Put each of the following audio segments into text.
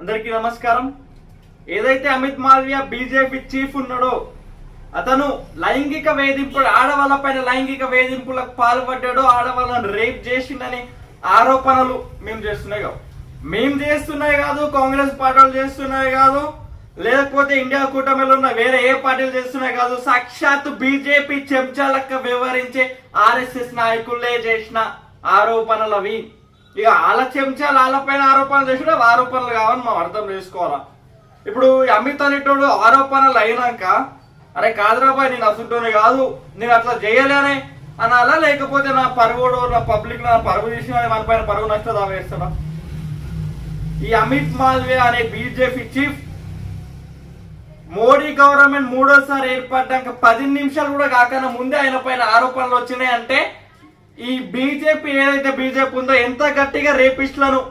అందరికీ నమస్కారం. ఏదైతే అమిత్ మాల్వియా బీజేపీ చీఫ్ ఉన్నాడో అతను లైంగిక వేధింపులు ఆడవాళ్ళపైన లైంగిక వేధింపులకు పాల్పడ్డాడో, ఆడవాళ్ళని రేప్ చేసిందని ఆరోపణలు మేము చేస్తున్నాయి కాదు, కాంగ్రెస్ పార్టీలు చేస్తున్నాయి కాదు, లేకపోతే ఇండియా కూటమిలో ఉన్న వేరే ఏ పార్టీలు చేస్తున్నాయి కాదు, సాక్షాత్తు బీజేపీ చెంచాలక్క వ్యవహరించే ఆర్ఎస్ఎస్ నాయకులే చేసిన ఆరోపణలు అవి. ఇక వాళ్ళ చెంచాలు వాళ్ళపైన ఆరోపణలు చేసినా ఆరోపణలు కావని మనం అర్థం చేసుకోవాలా. ఇప్పుడు అమిత్ అనేటోడు ఆరోపణలు అయినాక అరే కాదురాబాయ్ నేను అసలుతోనే కాదు, నేను అట్లా చేయలేనే అనాలా, లేకపోతే నా పరుగుడు నా పబ్లిక్ నా పరుగు చేసిన మన పైన పరుగు నష్టం దావేస్తాడా? ఈ అమిత్ మాల్వియా అనే బీజేపీ చీఫ్ మోడీ గవర్నమెంట్ మూడోసారి ఏర్పడ్డాక 10 నిమిషాలు కూడా కాకన్నా ముందే ఆయన పైన ఆరోపణలు వచ్చినాయి. అంటే ఈ బీజేపీ ఏదైతే బీజేపీ ఉందో ఎంత గట్టిగా రేపిస్టులను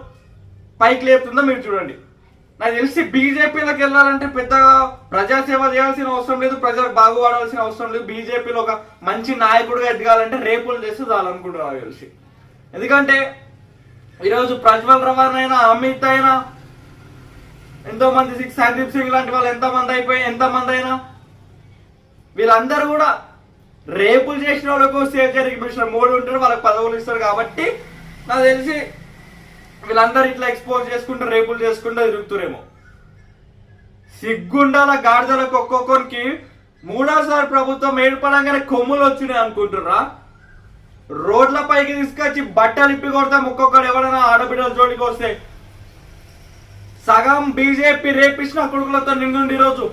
పైకి లేపుతుందో మీరు చూడండి. నాకు తెలిసి బీజేపీలోకి వెళ్ళాలంటే పెద్దగా ప్రజాసేవ చేయాల్సిన అవసరం లేదు, ప్రజలకు బాగుపడాల్సిన అవసరం లేదు. బీజేపీలో ఒక మంచి నాయకుడిగా ఎదగాలంటే రేపులు చేస్తే చాలనుకుంటున్నారు నాకు తెలిసి. ఎందుకంటే ఈరోజు ప్రజ్వల్ రవాణా అయినా, అమిత్ అయినా, ఎంతో మంది సందీప్ సింగ్ లాంటి వాళ్ళు ఎంతమంది అయినా వీళ్ళందరూ కూడా రేపులు చేసిన వాళ్ళకు సేఫ్టీ కమిషనర్ మోడీ ఉంటారు, వాళ్ళకి పదవులు ఇస్తారు. కాబట్టి నాకు తెలిసి వీళ్ళందరూ ఇట్లా ఎక్స్పోజ్ చేసుకుంటూ రేపులు చేసుకుంటూ తిరుగుతురేమో. సిగ్గుండాల గాడిదలకు ఒక్కొక్కరికి మూడోసారి ప్రభుత్వం ఏర్పడంగానే కొమ్ములు వచ్చినాయి అనుకుంటుర్రా? రోడ్ల పైకి తీసుకొచ్చి బట్టలు ఇప్పి కొడతాం. ఒక్కొక్కడు ఎవరైనా ఆడబిడ్డల జోడికి వస్తే సగం బీజేపీ రేపిస్తున్న కొడుకులతో నిండుండి ఈరోజు.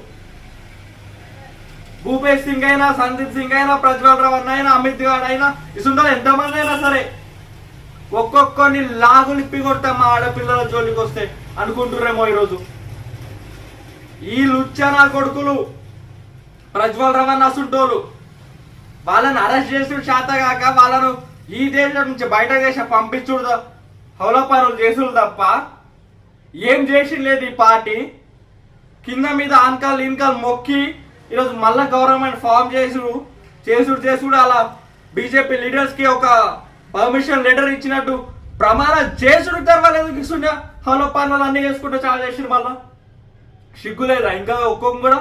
భూపేష్ సింగ్ అయినా, సందీప్ సింగ్ అయినా, ప్రజ్వల్ రవాణా అయినా, అమిత్ గాడ్ అయినా, ఇసుంటారు ఎంతమంది అయినా సరే ఒక్కొక్కరిని లాగులు ఇప్పి కొడతాం మా ఆడపిల్లల జోలికి వస్తే అనుకుంటుర్రేమో ఈరోజు. ఈ లుచ్చనా కొడుకులు ప్రజ్వల్ రవాణా సుంటోలు వాళ్ళని అరెస్ట్ చేసుడు శాతగాక వాళ్ళను ఈ దేశం నుంచి బయట దేశం పంపించుడు హౌల పనులు చేసుడు తప్ప ఏం చేసి లేదు. ఈ పార్టీ కింద మీద ఆన్కాల్ ఇన్కాల్ మొక్కి ఈరోజు మళ్ళా గవర్నమెంట్ ఫామ్ చేసుడు అలా బీజేపీ లీడర్స్ కి ఒక పర్మిషన్ లెటర్ ఇచ్చినట్టు ప్రమాణం చేసుడు తర్వాత ఎందుకు ఇస్తుండే? హలో పనులు అన్ని చేసుకుంటూ చాలా చేసిరు. మళ్ళా సిగ్గులేదా ఇంకా ఒక్కొక్క కూడా?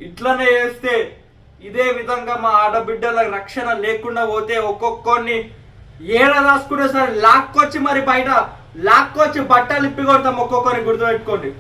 ఇట్లనే చేస్తే ఇదే విధంగా మా ఆడబిడ్డల రక్షణ లేకుండా పోతే ఒక్కొక్కరిని ఏడ రాసుకునే సరే లాక్కొచ్చి మరి బయట లాక్కొచ్చి బట్టలు ఇప్పి కొడతాం. ఒక్కొక్కరిని గుర్తుపెట్టుకోండి.